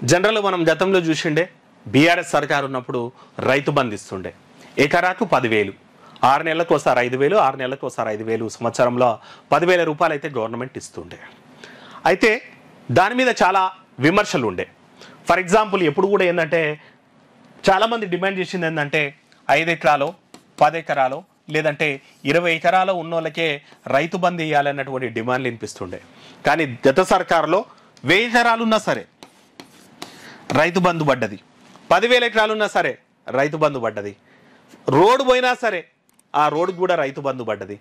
General మనం గతంలో చూసిండే BRS సర్కార్ ఉన్నప్పుడు రైతు బంధు ఇస్తుండే ఎకరాకు 10,000 6 నెలలకు ఒకసారి 5,000 6 నెలలకు ఒకసారి 5,000 సంవత్సరంలో 10,000 రూపాయలు అయితే గవర్నమెంట్ ఇస్తుండే. అయితే దాని మీద చాలా విమర్శలు ఉండే. ఫర్ ఎగ్జాంపుల్ ఎప్పుడు కూడా ఏంటంటే చాలామంది డిమాండ్ చేసింది ఏంటంటే 5 ఎకరాలు 10 ఎకరాలు లేదంటే 20 ఎకరాలు ఉన్నోళ్ళకే రైతు బంధు ఇవ్వాలన్నటువంటి డిమాండ్లు వినిపిస్తుండే. కానీ గత సర్కారులో 1000 ఎకరాలు ఉన్నా సరే రైతు బంధు పడ్డది, 10,000 ఎకరాలు ఉన్నా సరే రైతు బంధు పడ్డది, రోడ్డు పోయినా సరే ఆ రోడ్డు కూడా రైతు బంధు పడ్డది,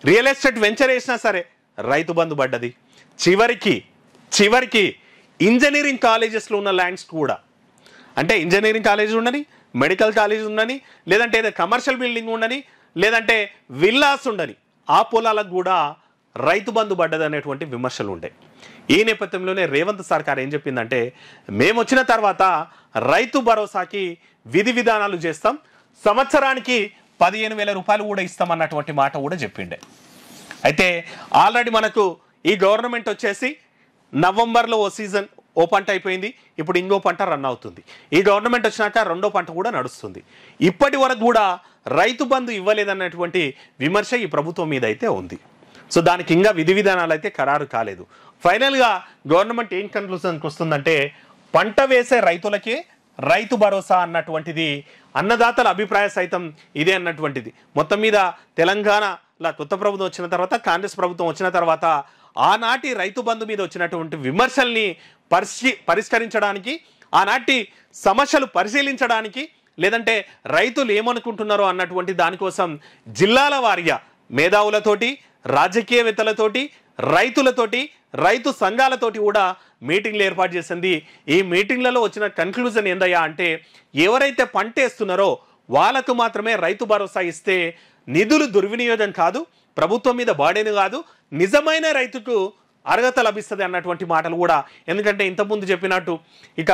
రియల్ ఎస్టేట్ వెంచర్ వేసినా సరే రైతు బంధు పడ్డది. చివరికి ఇంజనీరింగ్ కాలేజెస్లో ఉన్న ల్యాండ్స్ కూడా, అంటే ఇంజనీరింగ్ కాలేజ్ ఉండని, మెడికల్ కాలేజ్ ఉండని, లేదంటే ఏదో కమర్షియల్ బిల్డింగ్ ఉండని, లేదంటే విల్లాస్ ఉండని, ఆ పొలాలకు కూడా రైతు బంధు పడ్డది అనేటువంటి విమర్శలు ఉండే. ఈ నేపథ్యంలోనే రేవంత్ సర్కార్ ఏం చెప్పిందంటే మేము వచ్చిన తర్వాత రైతు భరోసాకి విధి విధానాలు చేస్తాం, సంవత్సరానికి 15,000 రూపాయలు కూడా ఇస్తామన్నటువంటి మాట కూడా చెప్పిండే. అయితే ఆల్రెడీ మనకు ఈ గవర్నమెంట్ వచ్చేసి నవంబర్లో ఓ సీజన్ ఓ పంట అయిపోయింది, ఇప్పుడు ఇంకో పంట రన్ అవుతుంది. ఈ గవర్నమెంట్ వచ్చినాక రెండో పంట కూడా నడుస్తుంది. ఇప్పటి వరకు కూడా రైతు బంధు ఇవ్వలేదన్నటువంటి విమర్శ ఈ ప్రభుత్వం మీద అయితే ఉంది. సో దానికి ఇంకా విధి విధానాలు అయితే ఖరారు కాలేదు. ఫైనల్గా గవర్నమెంట్ ఏం కన్క్లూజన్కి వస్తుందంటే పంట వేసే రైతులకే రైతు భరోసా అన్నటువంటిది అన్నదాతల అభిప్రాయ సైతం ఇదే అన్నటువంటిది. మొత్తం మీద తెలంగాణలో కొత్త ప్రభుత్వం వచ్చిన తర్వాత, కాంగ్రెస్ ప్రభుత్వం వచ్చిన తర్వాత ఆనాటి రైతు బంధు మీద వచ్చినటువంటి విమర్శల్ని పరిష్కరించడానికి, ఆనాటి సమస్యలు పరిశీలించడానికి, లేదంటే రైతులు ఏమనుకుంటున్నారో అన్నటువంటి దానికోసం జిల్లాల వారీగా మేధావులతోటి, రాజకీయవేత్తలతోటి, రైతులతోటి, రైతు సంఘాలతోటి కూడా మీటింగ్లు ఏర్పాటు చేసింది. ఈ మీటింగ్లలో వచ్చిన కన్క్లూజన్ ఏందయ్యా అంటే ఎవరైతే పంట వేస్తున్నారో వాళ్ళకు మాత్రమే రైతు భరోసా ఇస్తే నిధులు దుర్వినియోగం కాదు, ప్రభుత్వం మీద బాడేను కాదు, నిజమైన రైతుకు అర్హత లభిస్తుంది అన్నటువంటి మాటలు కూడా. ఎందుకంటే ఇంతకుముందు చెప్పినట్టు ఇక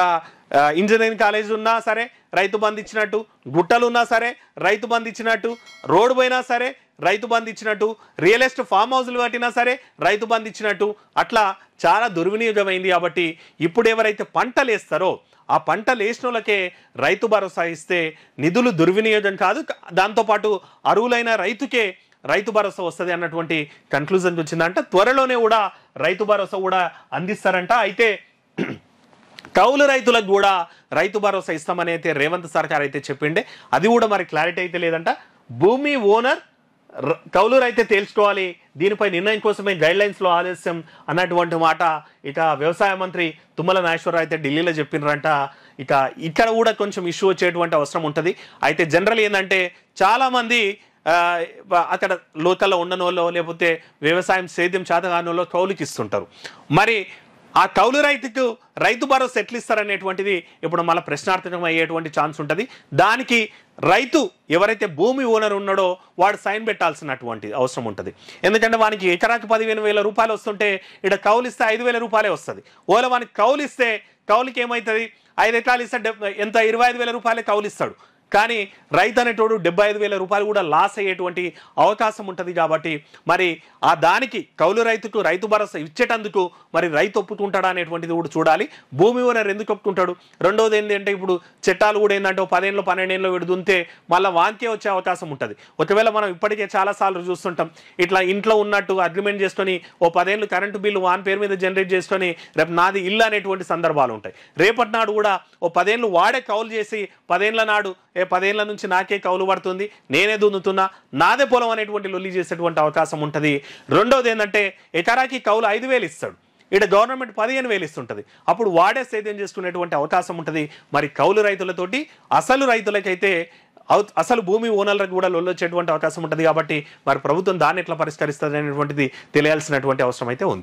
ఇంజనీరింగ్ కాలేజ్ ఉన్నా సరే రైతు బంధు ఇచ్చినట్టు, గుట్టలు ఉన్నా సరే రైతు బంధు ఇచ్చినట్టు, రోడ్డు పోయినా సరే రైతు బంధు ఇచ్చినట్టు, రియల్ ఎస్టేట్ ఫామ్ హౌస్లు కట్టినా సరే రైతు బంధు ఇచ్చినట్టు, అట్లా చాలా దుర్వినియోగమైంది. కాబట్టి ఇప్పుడు ఎవరైతే పంటలు వేస్తారో ఆ పంటలు వేసిన వాళ్ళకే రైతు భరోసా ఇస్తే నిధులు దుర్వినియోగం కాదు, దాంతోపాటు అర్హులైన రైతుకే రైతు భరోసా వస్తుంది అన్నటువంటి కన్క్లూజన్కి వచ్చిందంట. త్వరలోనే కూడా రైతు భరోసా కూడా అందిస్తారంట. అయితే కౌలు రైతులకు కూడా రైతు భరోసా ఇస్తామని అయితే రేవంత్ సర్కార్ అయితే చెప్పిండే. అది కూడా మరి క్లారిటీ అయితే లేదంట. భూమి ఓనర్ కౌలు రైతే తేల్చుకోవాలి, దీనిపై నిర్ణయం కోసమే గైడ్లైన్స్లో ఆలస్యం అన్నటువంటి మాట ఇక వ్యవసాయ మంత్రి తుమ్మల నాగేశ్వరరావు అయితే ఢిల్లీలో చెప్పినారంట. ఇక ఇక్కడ కూడా కొంచెం ఇష్యూ వచ్చేటువంటి అవసరం ఉంటుంది. అయితే జనరల్ ఏంటంటే చాలామంది అక్కడ లోకల్లో ఉండనోళ్ళో లేకపోతే వ్యవసాయం సేద్యం చేతగానోళ్ళో కౌలుకి ఇస్తుంటారు. మరి ఆ కౌలు రైతుకు రైతు భరోసా ఎట్లా ఇస్తారనేటువంటిది ఇప్పుడు మళ్ళీ ప్రశ్నార్థకం అయ్యేటువంటి ఛాన్స్ ఉంటుంది. దానికి రైతు ఎవరైతే భూమి ఓనర్ ఉన్నాడో వాడు సైన్ పెట్టాల్సినటువంటి అవసరం ఉంటుంది. ఎందుకంటే వానికి ఎకరాకి 15,000 రూపాయలు వస్తుంటే ఇక్కడ కౌలు ఇస్తే 5,000 రూపాయలే వస్తుంది. ఓలా వానికి కౌలు ఇస్తే కౌలుకి ఏమవుతుంది, 5 ఎకరాలు ఇస్తే ఎంత 25,000 రూపాయలే కౌలు ఇస్తాడు. కానీ రైతు అనేటోడు 75,000 రూపాయలు కూడా లాస్ అయ్యేటువంటి అవకాశం ఉంటుంది. కాబట్టి మరి ఆ దానికి కౌలు రైతుకు రైతు భరోసా ఇచ్చేటందుకు మరి రైతు ఒప్పుకుంటాడా అనేటువంటిది కూడా చూడాలి. భూమి ఓనర్ ఎందుకు ఒప్పుకుంటాడు? రెండోది ఏంటంటే ఇప్పుడు చట్టాలు కూడా ఏంటంటే 10 ఏళ్ళు 12 ఏళ్ళు విడుదుంటే మళ్ళీ వానికే వచ్చే అవకాశం ఉంటుంది. ఒకవేళ మనం ఇప్పటికే చాలాసార్లు చూస్తుంటాం ఇట్లా ఇంట్లో ఉన్నట్టు అగ్రిమెంట్ చేసుకొని ఓ 10 ఏళ్ళు కరెంటు బిల్లు వాని పేరు మీద జనరేట్ చేసుకొని రేపు నాది ఇల్లు అనేటువంటి సందర్భాలు ఉంటాయి. రేపటి నాడు కూడా ఓ 10 ఏళ్ళు వాడే కౌలు చేసి 10 ఏళ్ళ నాడు 10 ఏళ్ళ నుంచి నాకే కౌలు పడుతుంది, నేనే దున్నుతున్నా, నాదే పొలం అనేటువంటి లొల్లి చేసేటువంటి అవకాశం ఉంటుంది. రెండోది ఏంటంటే ఎకరాకి కౌలు 5,000 ఇస్తాడు, ఇక్కడ గవర్నమెంట్ 15,000 ఇస్తుంటుంది. అప్పుడు వాడే సేద్యం చేసుకునేటువంటి అవకాశం ఉంటుంది. మరి కౌలు రైతులతోటి అసలు రైతులకైతే అసలు భూమి ఓనర్లకు కూడా లొల్లొచ్చేటువంటి అవకాశం ఉంటుంది. కాబట్టి మరి ప్రభుత్వం దాన్ని ఎట్లా పరిష్కరిస్తుంది అనేటువంటిది తెలియాల్సినటువంటి అవసరం అయితే ఉంది.